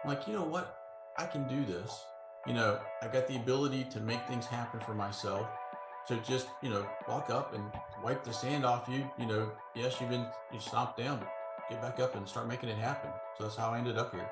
I'm like, you know what? I can do this. I got the ability to make things happen for myself. So just, walk up and wipe the sand off you. Yes, you stomped down. Get back up and start making it happen. So that's how I ended up here.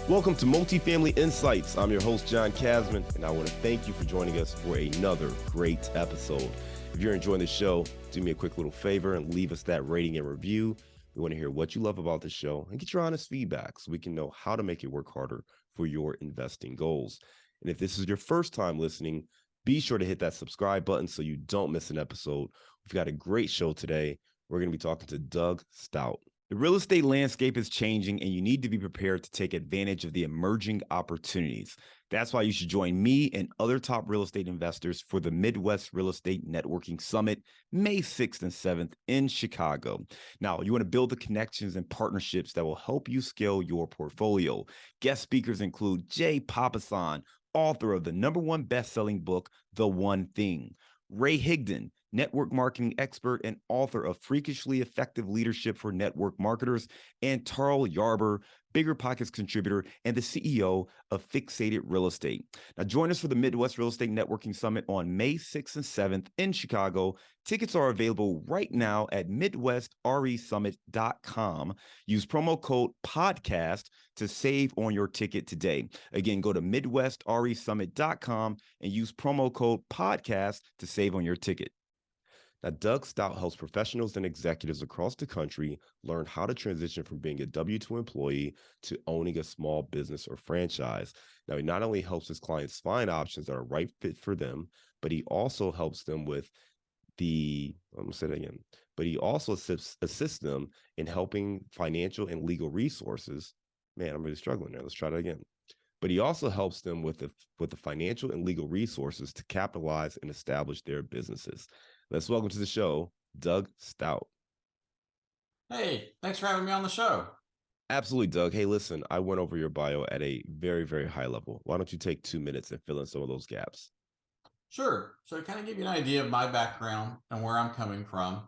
Welcome to Multifamily Insights. I'm your host, John Casman, and I want to thank you for joining us for another great episode. If you're enjoying the show, do me a quick little favor and leave us that rating and review. We want to hear what you love about the show and get your honest feedback so we can know how to make it work harder for your investing goals. And if this is your first time listening, be sure to hit that subscribe button so you don't miss an episode. We've got a great show today. We're going to be talking to Doug Stout. The real estate landscape is changing, and you need to be prepared to take advantage of the emerging opportunities. That's why you should join me and other top real estate investors for the Midwest Real Estate Networking Summit, May 6th and 7th in Chicago. Now, you want to build the connections and partnerships that will help you scale your portfolio. Guest speakers include Jay Papasan, author of the #1 best-selling book, The One Thing; Ray Higdon, network marketing expert and author of Freakishly Effective Leadership for Network Marketers; and Tarl Yarber, Bigger Pockets contributor and the CEO of Fixated Real Estate. Now, join us for the Midwest Real Estate Networking Summit on May 6th and 7th in Chicago. Tickets are available right now at MidwestRESummit.com. Use promo code PODCAST to save on your ticket today. Again, go to MidwestRESummit.com and use promo code PODCAST to save on your ticket. Now, Doug Stout helps professionals and executives across the country learn how to transition from being a W-2 employee to owning a small business or franchise. Now, he not only helps his clients find options that are right fit for them, but he also helps them with I'm going to say that again, but he also assists them in helping financial and legal resources. Man, I'm really struggling there. Let's try that again. But he also helps them with the financial and legal resources to capitalize and establish their businesses. Let's welcome to the show, Doug Stout. Hey, thanks for having me on the show. Absolutely, Doug. Hey, listen, I went over your bio at a very, very high level. Why don't you take 2 minutes and fill in some of those gaps? Sure. So to kind of give you an idea of my background and where I'm coming from.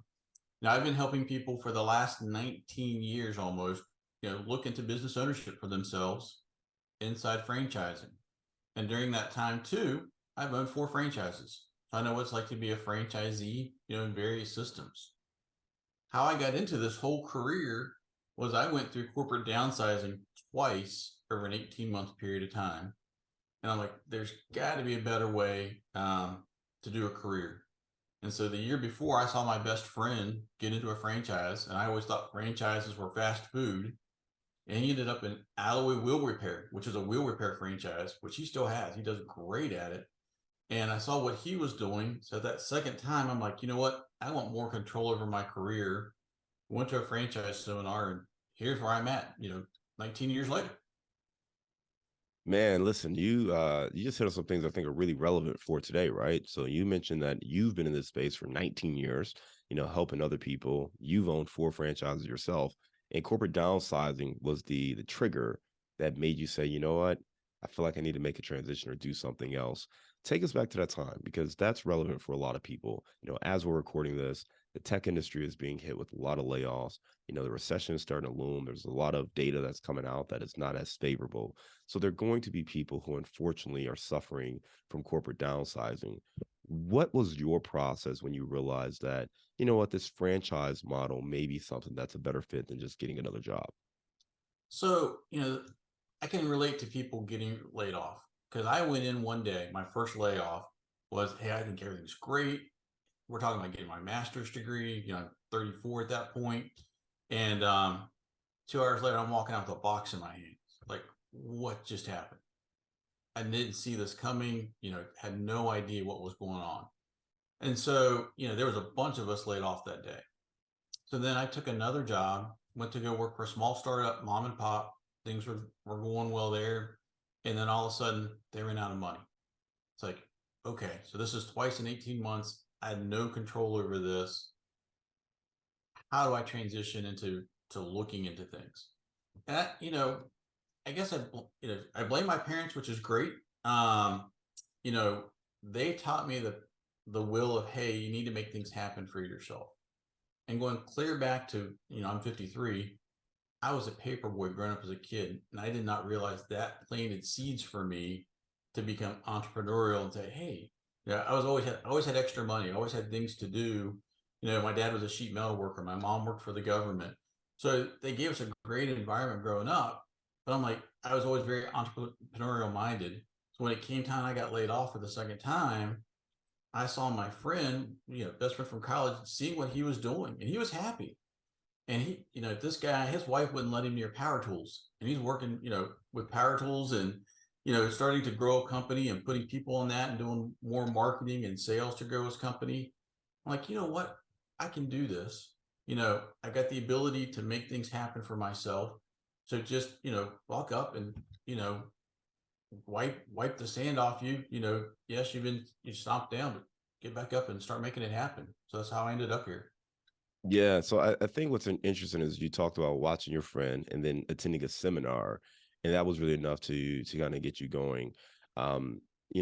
Now, I've been helping people for the last 19 years almost, look into business ownership for themselves inside franchising. And during that time too, I've owned 4 franchises. So I know what it's like to be a franchisee, in various systems. How I got into this whole career was I went through corporate downsizing twice over an 18-month period of time. And I'm like, there's got to be a better way to do a career. And so the year before, I saw my best friend get into a franchise, and I always thought franchises were fast food. And he ended up in Alloy Wheel Repair, which is a wheel repair franchise, which he still has. He does great at it. And I saw what he was doing. So that second time, I'm like, you know what? I want more control over my career. Went to a franchise seminar, and here's where I'm at, 19 years later. Man, listen, you just hit on some things I think are really relevant for today, right? So you mentioned that you've been in this space for 19 years, helping other people. You've owned 4 franchises yourself, and corporate downsizing was the trigger that made you say, you know what? I feel like I need to make a transition or do something else. Take us back to that time because that's relevant for a lot of people. As we're recording this, the tech industry is being hit with a lot of layoffs. The recession is starting to loom. There's a lot of data that's coming out that is not as favorable. So there are going to be people who unfortunately are suffering from corporate downsizing. What was your process when you realized that, you know what, this franchise model may be something that's a better fit than just getting another job? So, I can relate to people getting laid off because I went in one day, my first layoff was, hey, I think everything's great. We're talking about getting my master's degree, I'm 34 at that point. And 2 hours later, I'm walking out with a box in my hand. Like, what just happened? I didn't see this coming, had no idea what was going on. And so, there was a bunch of us laid off that day. So then I took another job, went to go work for a small startup, mom and pop. Things were going well there. And then all of a sudden they ran out of money. It's like, okay, so this is twice in 18 months. I had no control over this. How do I transition into looking into things? And I guess I blame my parents, which is great. You know, they taught me the will of, hey, you need to make things happen for yourself. And going clear back to, I'm 53. I was a paper boy growing up as a kid, and I did not realize that planted seeds for me to become entrepreneurial and say, hey, yeah, I always had extra money, I always had things to do. My dad was a sheet metal worker, my mom worked for the government. So they gave us a great environment growing up. But I'm like, I was always very entrepreneurial minded. So when it came time I got laid off for the second time, I saw my friend, best friend from college, seeing what he was doing, and he was happy. And this guy, his wife wouldn't let him near power tools, and he's working, with power tools and, starting to grow a company and putting people on that and doing more marketing and sales to grow his company. I'm like, you know what? I can do this. I got the ability to make things happen for myself. So just, walk up and, you know, wipe the sand off you. Yes, you stomped down, but get back up and start making it happen. So that's how I ended up here. Yeah, so I think what's interesting is you talked about watching your friend and then attending a seminar, and that was really enough to kind of get you going. Um,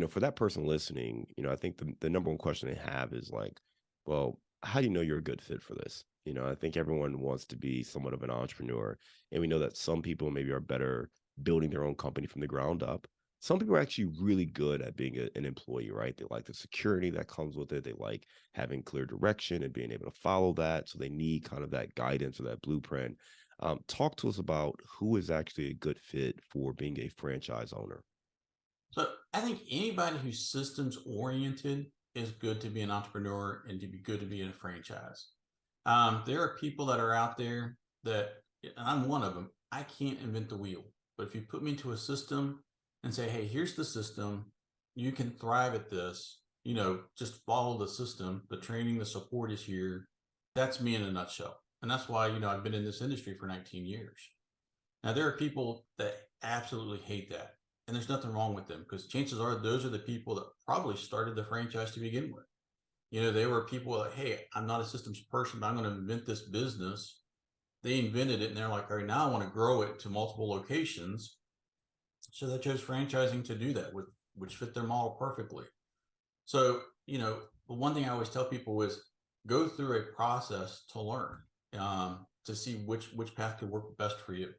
for that person listening, I think the number one question they have is like, well, how do you know you're a good fit for this? I think everyone wants to be somewhat of an entrepreneur, and we know that some people maybe are better building their own company from the ground up. Some people are actually really good at being an employee, right? They like the security that comes with it. They like having clear direction and being able to follow that. So they need kind of that guidance or that blueprint. Talk to us about who is actually a good fit for being a franchise owner. So I think anybody who's systems oriented is good to be an entrepreneur and to be good to be in a franchise. There are people that are out there that, and I'm one of them, I can't invent the wheel. But if you put me into a system and say, hey, here's the system, you can thrive at this, just follow the system, the training, the support is here. That's me in a nutshell. And that's why, I've been in this industry for 19 years. Now, there are people that absolutely hate that. And there's nothing wrong with them because chances are those are the people that probably started the franchise to begin with. They were people like, hey, I'm not a systems person, but I'm going to invent this business. They invented it and they're like, all right, now I want to grow it to multiple locations. So they chose franchising to do that with, which fit their model perfectly. So, the one thing I always tell people is go through a process to learn, to see which path could work best for you.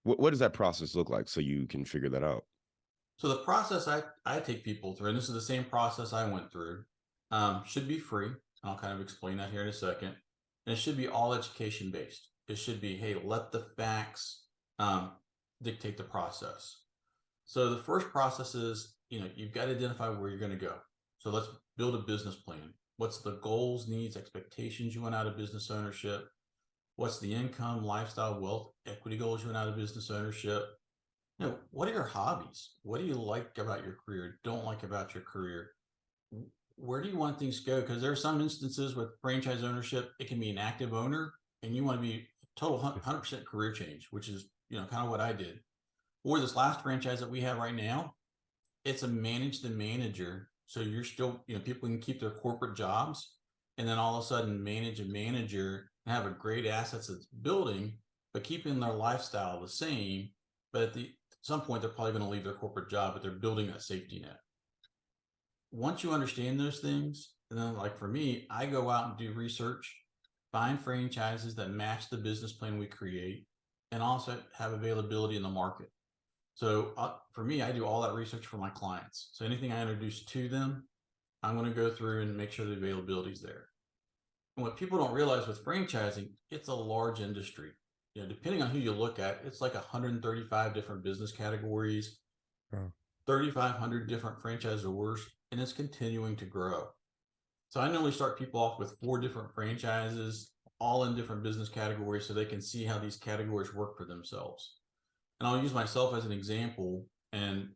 What does that process look like so you can figure that out? So the process I take people through, and this is the same process I went through, should be free. I'll kind of explain that here in a second. And it should be all education based. It should be, hey, let the facts um, dictate the process. So the first process is, you've got to identify where you're going to go. So let's build a business plan. What's the goals, needs, expectations you want out of business ownership? What's the income, lifestyle, wealth, equity goals you want out of business ownership? What are your hobbies? What do you like about your career? Don't like about your career? Where do you want things to go? Because there are some instances with franchise ownership, it can be an active owner and you want to be total 100% career change, which is, kind of what I did. Or this last franchise that we have right now, it's a manage the manager. So you're still, people can keep their corporate jobs and then all of a sudden manage a manager and have a great assets that's building, but keeping their lifestyle the same. But at some point, they're probably going to leave their corporate job, but they're building that safety net. Once you understand those things, and then like for me, I go out and do research, find franchises that match the business plan we create, and also have availability in the market. So for me, I do all that research for my clients. So anything I introduce to them, I'm going to go through and make sure the availability is there. And what people don't realize with franchising, it's a large industry. Depending on who you look at, it's like 135 different business categories, Oh. 3,500 different franchisors, and it's continuing to grow. So I normally start people off with 4 different franchises, all in different business categories, so they can see how these categories work for themselves. And I'll use myself as an example. And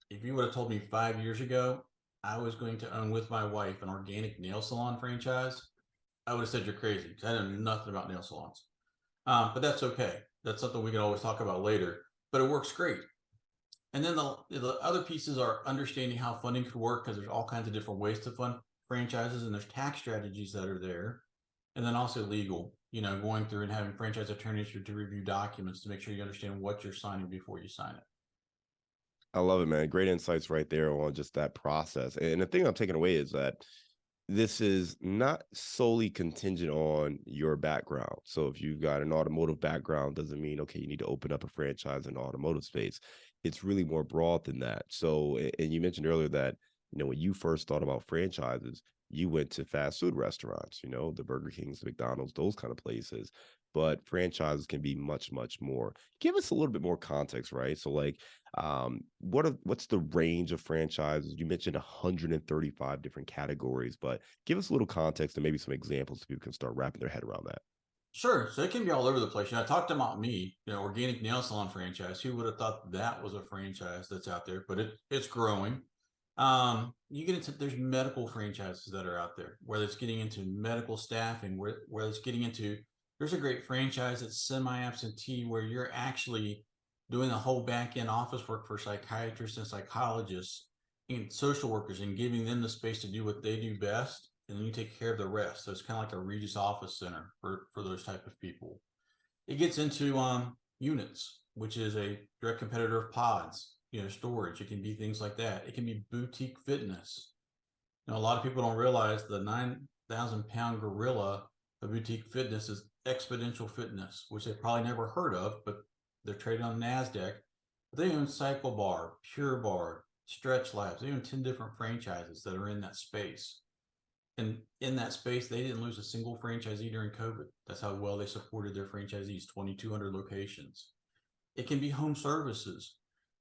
if you would have told me 5 years ago, I was going to own with my wife an organic nail salon franchise, I would have said you're crazy because I know nothing about nail salons. But that's okay. That's something we can always talk about later. But it works great. And then the other pieces are understanding how funding could work because there's all kinds of different ways to fund franchises and there's tax strategies that are there. And then also legal, going through and having franchise attorneys to review documents to make sure you understand what you're signing before you sign it. I love it, man. Great insights right there on just that process. And the thing I'm taking away is that this is not solely contingent on your background. So if you've got an automotive background, doesn't mean, okay, you need to open up a franchise in the automotive space. It's really more broad than that. So, and you mentioned earlier that, when you first thought about franchises, you went to fast food restaurants, the Burger Kings, the McDonald's, those kind of places. But franchises can be much, much more. Give us a little bit more context, right? So, like, what's the range of franchises? You mentioned 135 different categories, but give us a little context and maybe some examples so people can start wrapping their head around that. Sure. So it can be all over the place. I talked about me, organic nail salon franchise. Who would have thought that was a franchise that's out there? But it's growing. You get into there's medical franchises that are out there, whether it's getting into medical staffing, whether it's getting into there's a great franchise that's semi-absentee where you're actually doing the whole back end office work for psychiatrists and psychologists and social workers and giving them the space to do what they do best, and then you take care of the rest. So it's kind of like a Regis office center for those type of people. It gets into units, which is a direct competitor of pods, storage. It can be things like that. It can be boutique fitness. A lot of people don't realize the 9,000-pound gorilla of boutique fitness is Exponential Fitness, which they probably never heard of, but they're traded on NASDAQ. They own Cycle Bar, Pure Bar, Stretch Labs. They own 10 different franchises that are in that space. And in that space, they didn't lose a single franchisee during COVID. That's how well they supported their franchisees, 2,200 locations. It can be home services.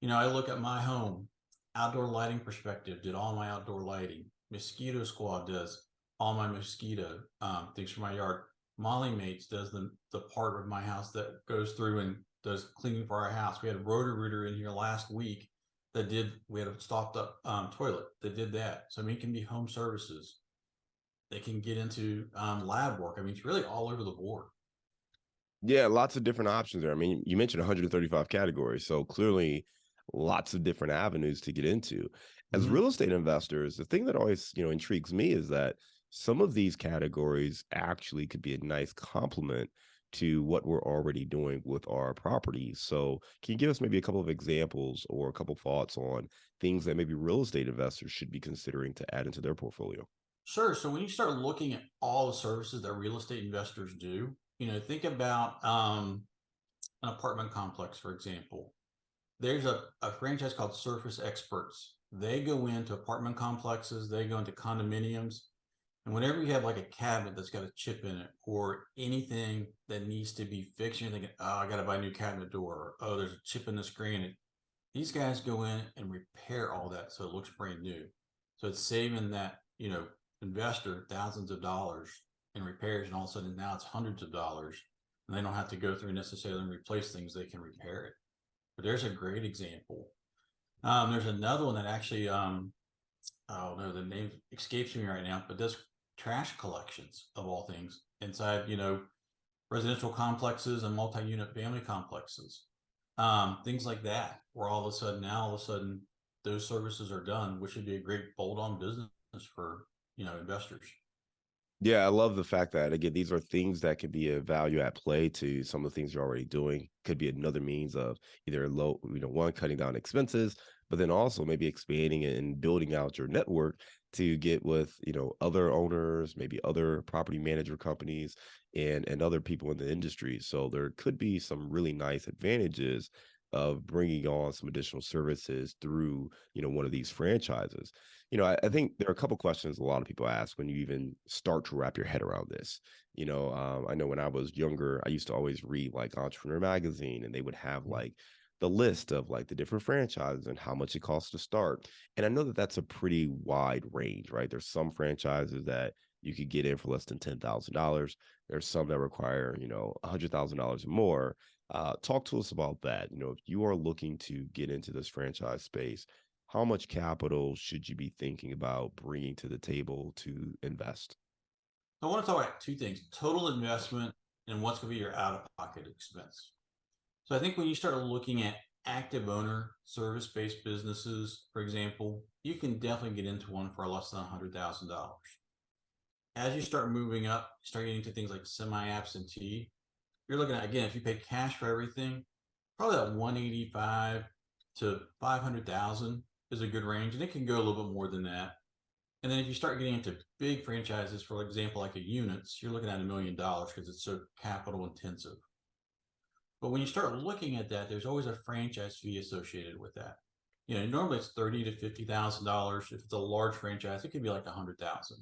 I look at my home, outdoor lighting perspective, did all my outdoor lighting. Mosquito Squad does all my mosquito things for my yard. Molly Mates does the part of my house that goes through and does cleaning for our house. We had a Roto-Rooter in here last week we had a stopped up toilet that did that. So, it can be home services. They can get into lab work. It's really all over the board. Yeah, lots of different options there. I mean, you mentioned 135 categories, so clearly lots of different avenues to get into. As Mm-hmm. real estate investors, the thing that always, intrigues me is that some of these categories actually could be a nice complement to what we're already doing with our properties. So, can you give us maybe a couple of examples or a couple thoughts on things that maybe real estate investors should be considering to add into their portfolio? Sure. So when you start looking at all the services that real estate investors do, think about an apartment complex, for example. There's a franchise called Surface Experts. They go into apartment complexes, they go into condominiums, and whenever you have like a cabinet that's got a chip in it or anything that needs to be fixed, you're thinking, oh, I got to buy a new cabinet door, or oh, there's a chip in the screen. And these guys go in and repair all that so it looks brand new. So it's saving that, investor thousands of dollars in repairs, and all of a sudden now it's hundreds of dollars, and they don't have to go through necessarily and replace things, they can repair it. But there's a great example. There's another one that actually, oh no, the name escapes me right now, but does trash collections of all things inside, residential complexes and multi-unit family complexes, things like that, where all of a sudden, those services are done, which would be a great bolt-on business for investors. Yeah, I love the fact that again, these are things that could be a value at play to some of the things you're already doing. Could be another means of either low, one, cutting down expenses, but then also maybe expanding and building out your network to get with, other owners, maybe other property manager companies and other people in the industry. So there could be some really nice advantages of bringing on some additional services through, one of these franchises. I think there are a couple questions a lot of people ask when you even start to wrap your head around this. I know when I was younger, I used to always read like Entrepreneur Magazine, and they would have like the list of like the different franchises and how much it costs to start. And I know that that's a pretty wide range, right? There's some franchises that you could get in for less than $10,000. There's some that require, $100,000 or more. Talk to us about that. If you are looking to get into this franchise space, how much capital should you be thinking about bringing to the table to invest? I want to talk about two things: total investment and what's going to be your out-of-pocket expense. So I think when you start looking at active owner service-based businesses, for example, you can definitely get into one for less than $100,000. As you start moving up, start getting into things like semi-absentee, you're looking at, again, if you pay cash for everything, probably that 185 to 500,000 is a good range, and it can go a little bit more than that. And then if you start getting into big franchises, for example, like a units, you're looking at $1 million because it's so capital intensive. But when you start looking at that, there's always a franchise fee associated with that. Normally it's $30,000 to $50,000. If it's a large franchise, it could be like 100,000.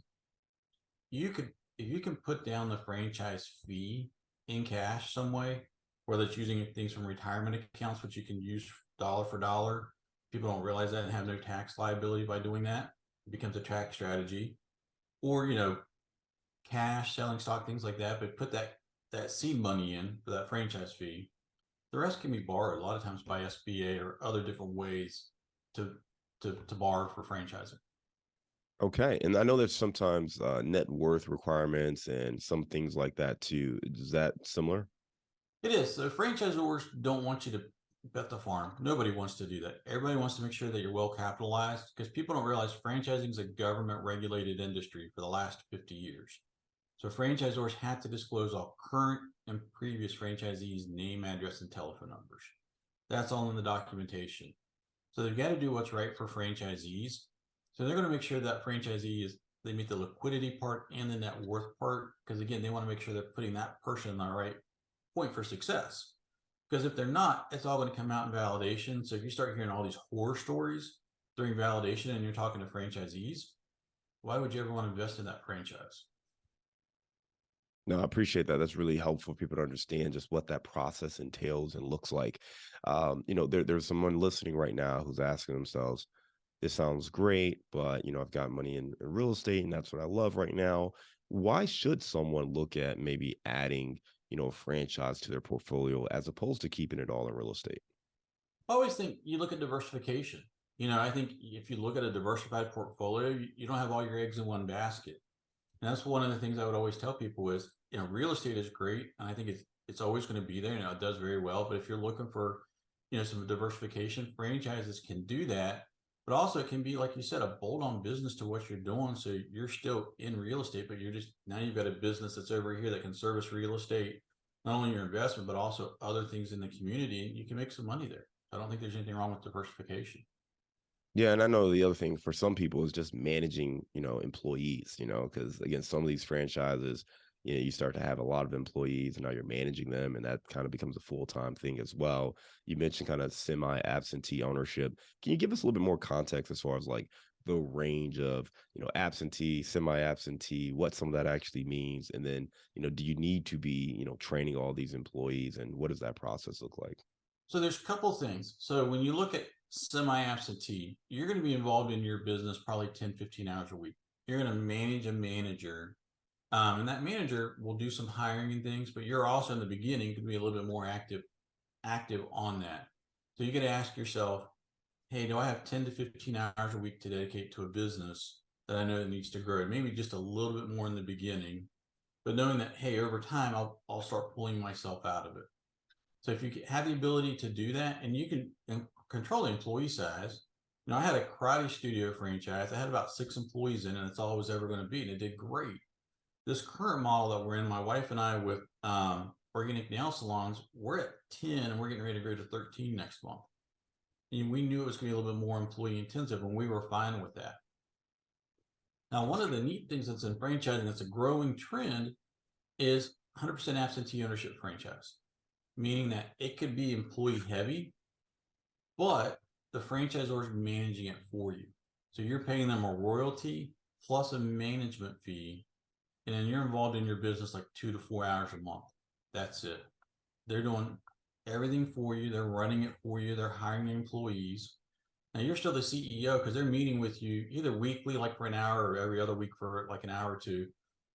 You could, if you can put down the franchise fee in cash some way, whether it's using things from retirement accounts, which you can use dollar for dollar. People don't realize that and have no tax liability by doing that. It becomes a tax strategy, or cash, selling stock, things like that. But put that seed money in for that franchise fee. The rest can be borrowed a lot of times by SBA or other different ways to to borrow for franchising. Okay. And I know there's sometimes net worth requirements and some things like that too. Is that similar? It is. So franchisors don't want you to bet the farm. Nobody wants to do that. Everybody wants to make sure that you're well capitalized because people don't realize franchising is a government regulated industry for the last 50 years. So franchisors have to disclose all current and previous franchisees' name, address, and telephone numbers. That's all in the documentation. So they've got to do what's right for franchisees. So they're going to make sure that franchisee is they meet the liquidity part and the net worth part because again they want to make sure they're putting that person in the right point for success. Because if they're not, it's all going to come out in validation. So if you start hearing all these horror stories during validation and you're talking to franchisees, why would you ever want to invest in that franchise? No, I appreciate that. That's really helpful for people to understand just what that process entails and looks like. There's someone listening right now who's asking themselves, this sounds great, but I've got money in real estate and that's what I love right now. Why should someone look at maybe adding, a franchise to their portfolio as opposed to keeping it all in real estate? I always think you look at diversification. I think if you look at a diversified portfolio, you don't have all your eggs in one basket. And that's one of the things I would always tell people is, real estate is great. And I think it's always going to be there. It does very well. But if you're looking for, some diversification, franchises can do that. But also it can be, like you said, a bolt-on business to what you're doing. So you're still in real estate, but you're just now you've got a business that's over here that can service real estate, not only your investment, but also other things in the community. And you can make some money there. I don't think there's anything wrong with diversification. Yeah, and I know the other thing for some people is just managing, employees, because again, some of these franchises, you start to have a lot of employees and now you're managing them, and that kind of becomes a full-time thing as well. You mentioned kind of semi-absentee ownership. Can you give us a little bit more context as far as like the range of, absentee, semi-absentee, what some of that actually means? And then, do you need to be, training all these employees, and what does that process look like? So there's a couple things. So when you look at semi-absentee, you're going to be involved in your business probably 10, 15 hours a week. You're going to manage a manager. And that manager will do some hiring and things, but you're also in the beginning could be a little bit more active on that. So you got to ask yourself, hey, do I have 10 to 15 hours a week to dedicate to a business that I know that needs to grow? Maybe just a little bit more in the beginning, but knowing that, hey, over time, I'll start pulling myself out of it. So if you have the ability to do that and you can control the employee size, I had a karate studio franchise. I had about 6 employees in it, and it's all it was ever going to be. And it did great. This current model that we're in, my wife and I with organic nail salons, we're at 10 and we're getting ready to go to 13 next month. And we knew it was going to be a little bit more employee intensive and we were fine with that. Now, one of the neat things that's in franchising that's a growing trend is 100% absentee ownership franchise, meaning that it could be employee heavy, but the franchisor is managing it for you. So you're paying them a royalty plus a management fee, and then you're involved in your business like 2 to 4 hours a month. That's it. They're doing everything for you. They're running it for you. They're hiring employees. Now you're still the CEO because they're meeting with you either weekly, like for an hour, or every other week for like an hour or two,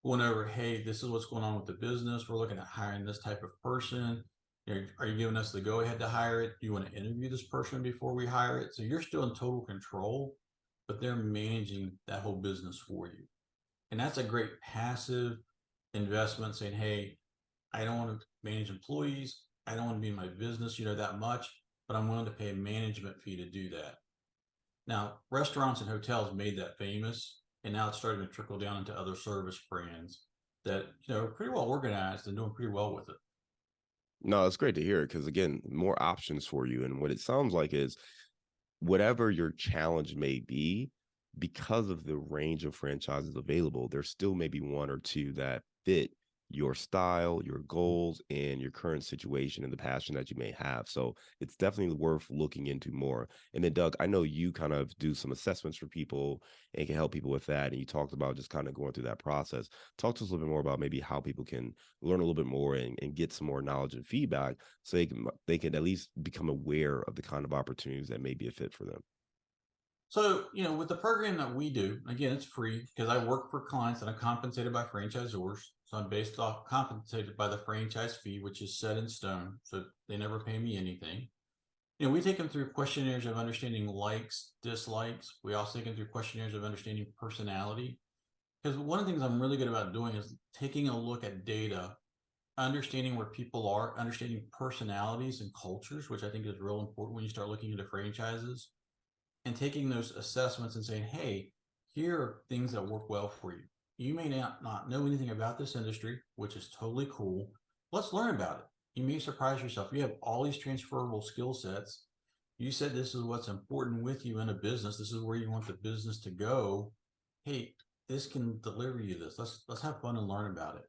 going over, hey, this is what's going on with the business. We're looking at hiring this type of person. Are you giving us the go ahead to hire it? Do you want to interview this person before we hire it? So you're still in total control, but they're managing that whole business for you. And that's a great passive investment saying, hey, I don't want to manage employees. I don't want to be in my business, that much, but I'm willing to pay a management fee to do that. Now, restaurants and hotels made that famous, and now it's starting to trickle down into other service brands that, are pretty well organized and doing pretty well with it. No, it's great to hear because again, more options for you. And what it sounds like is whatever your challenge may be, because of the range of franchises available, there's still maybe one or two that fit your style, your goals, and your current situation and the passion that you may have. So it's definitely worth looking into more. And then, Doug, I know you kind of do some assessments for people and can help people with that. And you talked about just kind of going through that process. Talk to us a little bit more about maybe how people can learn a little bit more and get some more knowledge and feedback so they can at least become aware of the kind of opportunities that may be a fit for them. So, with the program that we do, again, it's free because I work for clients and I'm compensated by franchisors. So I'm based off compensated by the franchise fee, which is set in stone. So they never pay me anything. We take them through questionnaires of understanding likes, dislikes. We also take them through questionnaires of understanding personality. Because one of the things I'm really good about doing is taking a look at data, understanding where people are, understanding personalities and cultures, which I think is real important when you start looking into franchises and taking those assessments and saying, hey, here are things that work well for you. You may not know anything about this industry, which is totally cool. Let's learn about it. You may surprise yourself. You have all these transferable skill sets. You said this is what's important with you in a business. This is where you want the business to go. Hey, this can deliver you this. Let's have fun and learn about it.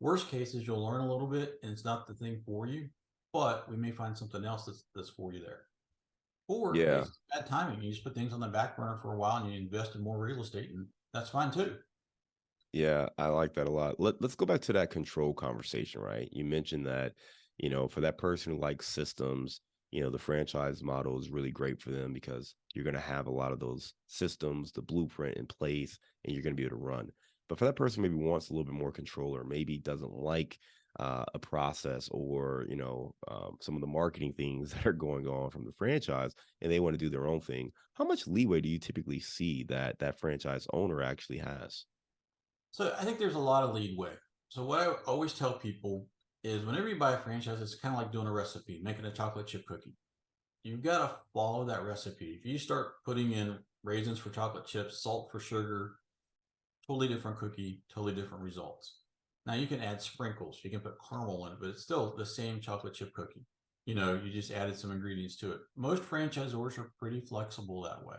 Worst case is you'll learn a little bit and it's not the thing for you, but we may find something else that's for you there. Or, hey, Yeah. it's bad timing. You just put things on the back burner for a while and you invest in more real estate, and that's fine too. Yeah, I like that a lot. Let's go back to that control conversation, right? You mentioned that, for that person who likes systems, the franchise model is really great for them because you're going to have a lot of those systems, the blueprint in place, and you're going to be able to run. But for that person, maybe wants a little bit more control, or maybe doesn't like a process, or some of the marketing things that are going on from the franchise, and they want to do their own thing. How much leeway do you typically see that that franchise owner actually has? So I think there's a lot of leadway. So what I always tell people is whenever you buy a franchise, it's kind of like doing a recipe, making a chocolate chip cookie. You've got to follow that recipe. If you start putting in raisins for chocolate chips, salt for sugar, totally different cookie, totally different results. Now you can add sprinkles, you can put caramel in it, but it's still the same chocolate chip cookie. You just added some ingredients to it. Most franchisors are pretty flexible that way,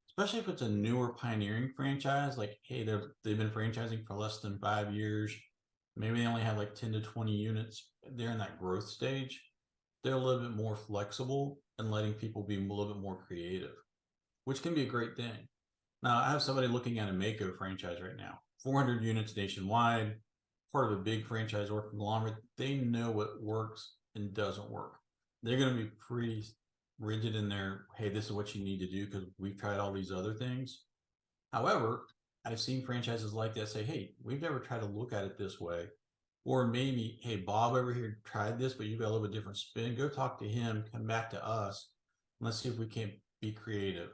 especially if it's a newer pioneering franchise. Like, hey, they've been franchising for less than 5 years. Maybe they only have like 10 to 20 units. They're in that growth stage. They're a little bit more flexible and letting people be a little bit more creative, which can be a great thing. Now, I have somebody looking at a Mako franchise right now, 400 units nationwide, part of a big franchise or conglomerate. They know what works and doesn't work. They're going to be pretty rigid in their, hey, this is what you need to do because we've tried all these other things. However, I've seen franchises like that say, hey, we've never tried to look at it this way. Or maybe, hey, Bob over here tried this, but you've got a little bit different spin. Go talk to him, come back to us. And let's see if we can be creative.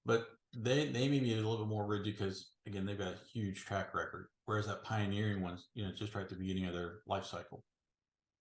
But they may be a little bit more rigid because again they've got a huge track record, whereas that pioneering one's just right at the beginning of their life cycle.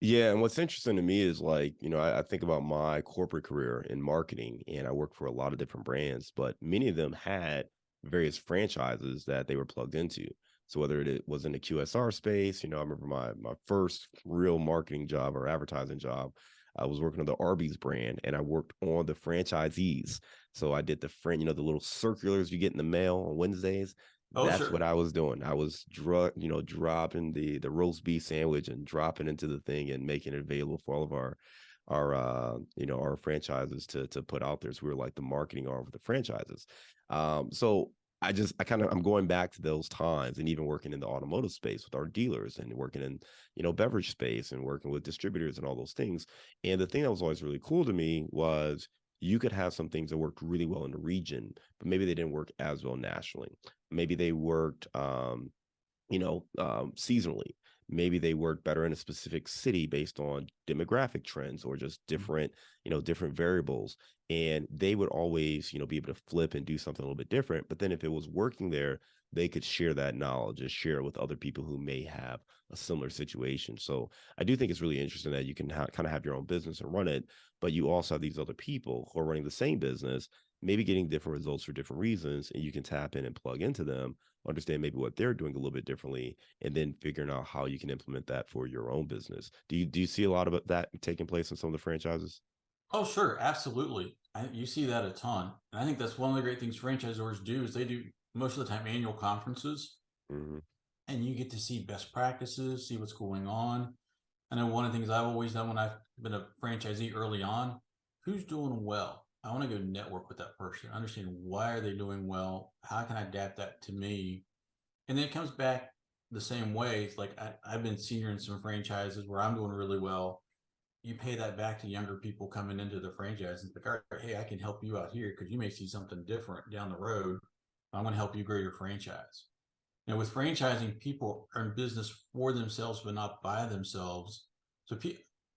Yeah, and what's interesting to me is like, I think about my corporate career in marketing, and I worked for a lot of different brands, but many of them had various franchises that they were plugged into. So whether it was in the QSR space, I remember my first real marketing job or advertising job, I was working on the Arby's brand, and I worked on the franchisees. So I did the little circulars you get in the mail on Wednesdays. Oh That's what sure. I was doing. I was dropping the roast beef sandwich and dropping into the thing and making it available for all of our franchises to put out there. So we were like the marketing arm for the franchises. So I'm going back to those times, and even working in the automotive space with our dealers, and working in beverage space, and working with distributors and all those things. And the thing that was always really cool to me was you could have some things that worked really well in the region, but maybe they didn't work as well nationally. Maybe they worked seasonally. Maybe they work better in a specific city based on demographic trends, or just different variables. And they would always, be able to flip and do something a little bit different. But then if it was working there, they could share that knowledge and share it with other people who may have a similar situation. So I do think it's really interesting that you can kind of have your own business and run it, but you also have these other people who are running the same business, maybe getting different results for different reasons, and you can tap in and plug into them, understand maybe what they're doing a little bit differently, and then figuring out how you can implement that for your own business. Do you see a lot of that taking place in some of the franchises? Oh sure, absolutely. You see that a ton. And I think that's one of the great things franchisors do is they do most of the time annual conferences, Hmm. and you get to see best practices, see what's going on. I know one of the things I've always done when I've been a franchisee early on, who's doing well? I want to go network with that person, understand why are they doing well? How can I adapt that to me? And then it comes back the same way. It's like I've been senior in some franchises where I'm doing really well. You pay that back to younger people coming into the franchise. It's like, all right, hey, I can help you out here because you may see something different down the road. I'm going to help you grow your franchise. Now, with franchising, people are in business for themselves, but not by themselves. So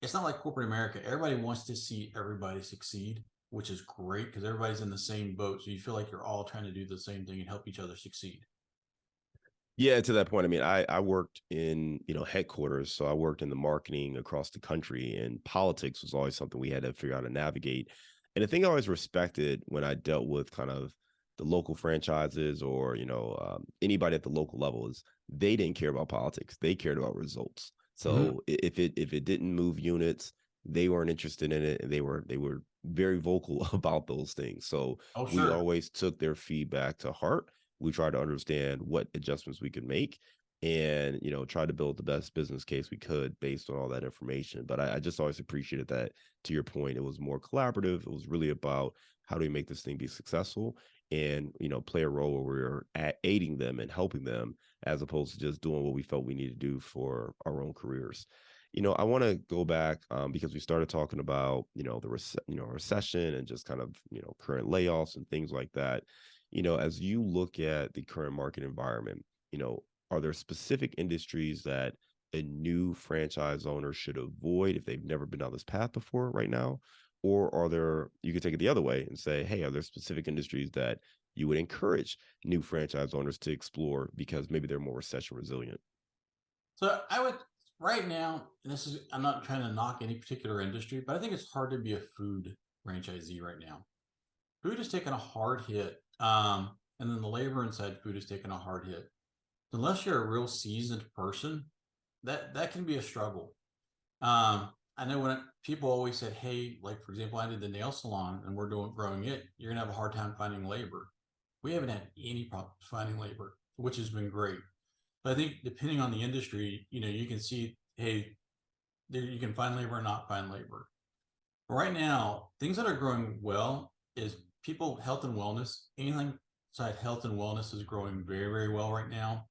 it's not like corporate America. Everybody wants to see everybody succeed, which is great because everybody's in the same boat. So you feel like you're all trying to do the same thing and help each other succeed. Yeah, to that point, I mean, I worked in, headquarters, so I worked in the marketing across the country, and politics was always something we had to figure out to navigate. And the thing I always respected when I dealt with kind of the local franchises or, anybody at the local level is they didn't care about politics. They cared about results. Mm-hmm. So if it didn't move units, they weren't interested in it, and they were very vocal about those things. So Oh, we sure. always took their feedback to heart. We tried to understand what adjustments we could make and try to build the best business case we could based on all that information. But I just always appreciated that, to your point, it was more collaborative. It was really about how do we make this thing be successful and play a role where we're aiding them and helping them as opposed to just doing what we felt we need to do for our own careers. I want to go back because we started talking about recession and just kind of current layoffs and things like that. As you look at the current market environment, are there specific industries that a new franchise owner should avoid if they've never been down this path before right now? Or are there, you could take it the other way and say, hey, are there specific industries that you would encourage new franchise owners to explore because maybe they're more recession resilient? So I would right now, and this is I'm not trying to knock any particular industry, but I think it's hard to be a food franchisee right now. Food has taken a hard hit. And then the labor inside food has taken a hard hit. Unless you're a real seasoned person, that can be a struggle. I know when people always said, "Hey, like for example, I did the nail salon and we're doing growing it. You're gonna have a hard time finding labor." We haven't had any problems finding labor, which has been great. But I think depending on the industry, you can see, hey, you can find labor or not find labor. But right now, things that are growing well is people health and wellness. Anything inside health and wellness is growing very, very well right now.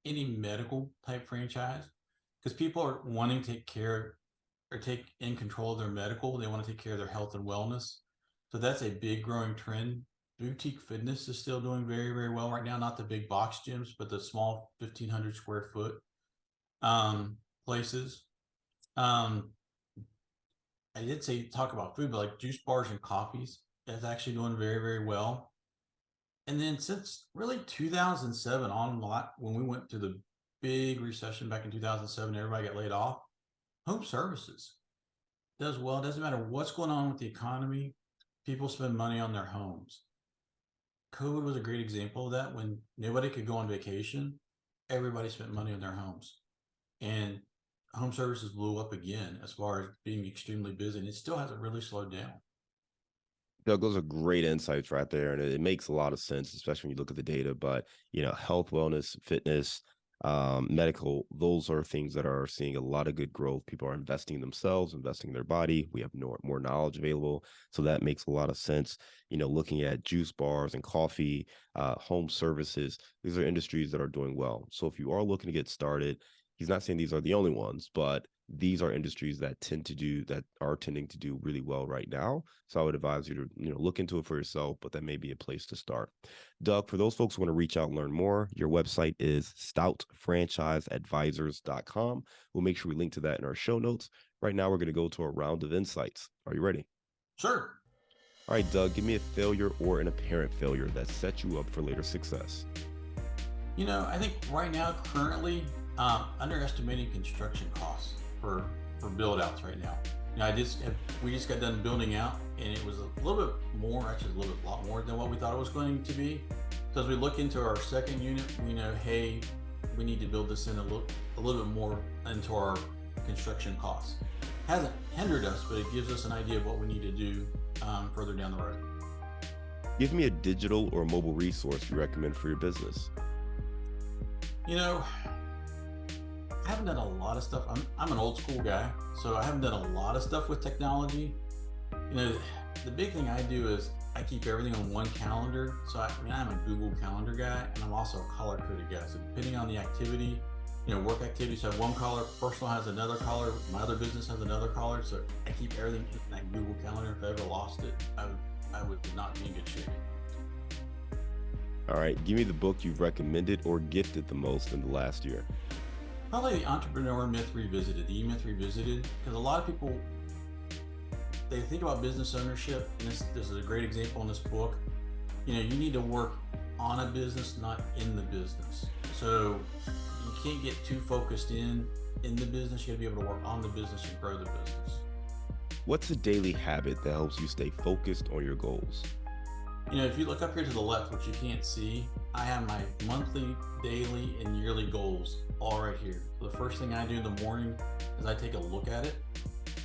Any medical type franchise, because people are wanting to take care or take in control of their medical. They want to take care of their health and wellness. So that's a big growing trend. Boutique fitness is still doing very, very well right now. Not the big box gyms, but the small 1,500 square foot places. Um, I did say talk about food, but like juice bars and coffees, that's actually doing very, very well. And then since really 2007 on a lot, when we went through the big recession back in 2007, everybody got laid off. Home services does well. It doesn't matter what's going on with the economy. People spend money on their homes. COVID was a great example of that. When nobody could go on vacation, everybody spent money on their homes. And home services blew up again as far as being extremely busy. And it still hasn't really slowed down. Doug, those are great insights right there, and it makes a lot of sense, especially when you look at the data. But health, wellness, fitness, medical, those are things that are seeing a lot of good growth. People are investing in themselves, investing in their body. We have more knowledge available, so that makes a lot of sense. Looking at juice bars and coffee, home services, these are industries that are doing well. So if you are looking to get started, he's not saying these are the only ones, but these are industries that are tending to do really well right now. So I would advise you to, look into it for yourself, but that may be a place to start. Doug, for those folks who want to reach out and learn more, your website is stoutfranchiseadvisors.com. We'll make sure we link to that in our show notes. Right now, we're going to go to a round of insights. Are you ready? Sure. All right, Doug, give me a failure or an apparent failure that set you up for later success. I think right now, currently, underestimating construction costs for build outs right now. We just got done building out, and it was a little bit more, actually a lot more than what we thought it was going to be. So as we look into our second unit, we know, hey, we need to build this in a little bit more into our construction costs. Hasn't hindered us, but it gives us an idea of what we need to do further down the road. Give me a digital or mobile resource you recommend for your business. You know, I haven't done a lot of stuff. I'm an old school guy, so I haven't done a lot of stuff with technology. You know, the big thing I do is I keep everything on one calendar. So I'm a Google Calendar guy, and I'm also a color coded guy. So depending on the activity, work activities have one color, personal has another color, my other business has another color. So I keep everything in that Google Calendar. If I ever lost it, I would not be in good shape. All right, give me the book you've recommended or gifted the most in the last year. Probably the Entrepreneur Myth Revisited, the E-Myth Revisited, because a lot of people, they think about business ownership, and this is a great example in this book. You need to work on a business, not in the business. So you can't get too focused in the business. You got to be able to work on the business and grow the business. What's a daily habit that helps you stay focused on your goals? If you look up here to the left, which you can't see, I have my monthly, daily, and yearly goals all right here. So the first thing I do in the morning is I take a look at it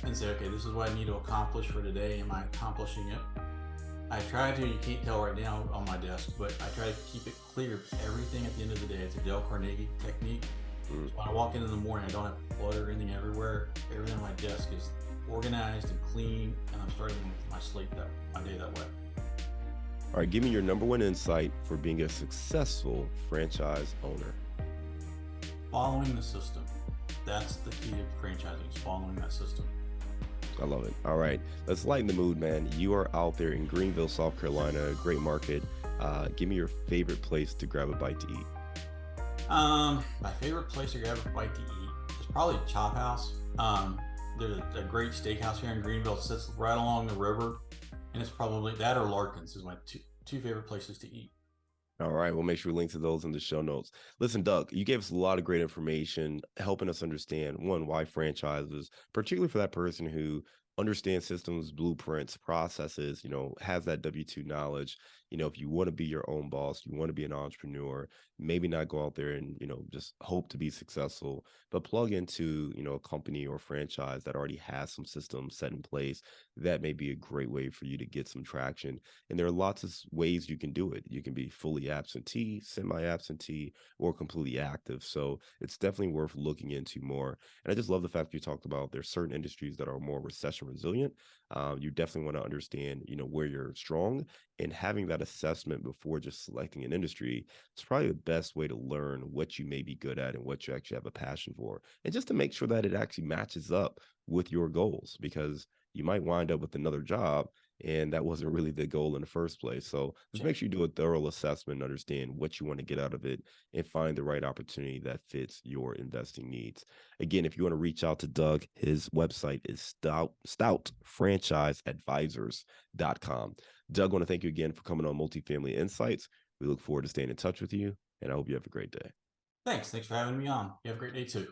and say, okay, this is what I need to accomplish for today. Am I accomplishing it? I try to, you can't tell right now on my desk, but I try to keep it clear, everything at the end of the day. It's a Dale Carnegie technique. So when I walk in the morning, I don't have clutter or anything everywhere. Everything on my desk is organized and clean, and I'm starting my my day that way. All right, give me your number one insight for being a successful franchise owner. Following the system. That's the key to franchising, is following that system. I love it. All right, let's lighten the mood, man. You are out there in Greenville, South Carolina, a great market. Give me your favorite place to grab a bite to eat. My favorite place to grab a bite to eat is probably Chop House. There's a great steakhouse here in Greenville. It sits right along the river, and it's probably that or Larkins is my two favorite places to eat. All right, we'll make sure we link to those in the show notes. Listen, Doug, you gave us a lot of great information, helping us understand, one, why franchises, particularly for that person who understands systems, blueprints, processes, has that W-2 knowledge. If you want to be your own boss, you want to be an entrepreneur, maybe not go out there and, just hope to be successful, but plug into, a company or franchise that already has some systems set in place. That may be a great way for you to get some traction. And there are lots of ways you can do it. You can be fully absentee, semi-absentee, or completely active. So it's definitely worth looking into more. And I just love the fact you talked about there's certain industries that are more recession resilient. You definitely want to understand, where you're strong, and having that assessment before just selecting an industry. It's probably the best way to learn what you may be good at and what you actually have a passion for. And just to make sure that it actually matches up with your goals, because you might wind up with another job and that wasn't really the goal in the first place. So just make sure you do a thorough assessment and understand what you want to get out of it and find the right opportunity that fits your investing needs. Again, if you want to reach out to Doug, his website is stoutfranchiseadvisors.com. Doug, I want to thank you again for coming on Multifamily Insights. We look forward to staying in touch with you, and I hope you have a great day. Thanks for having me on. You have a great day too.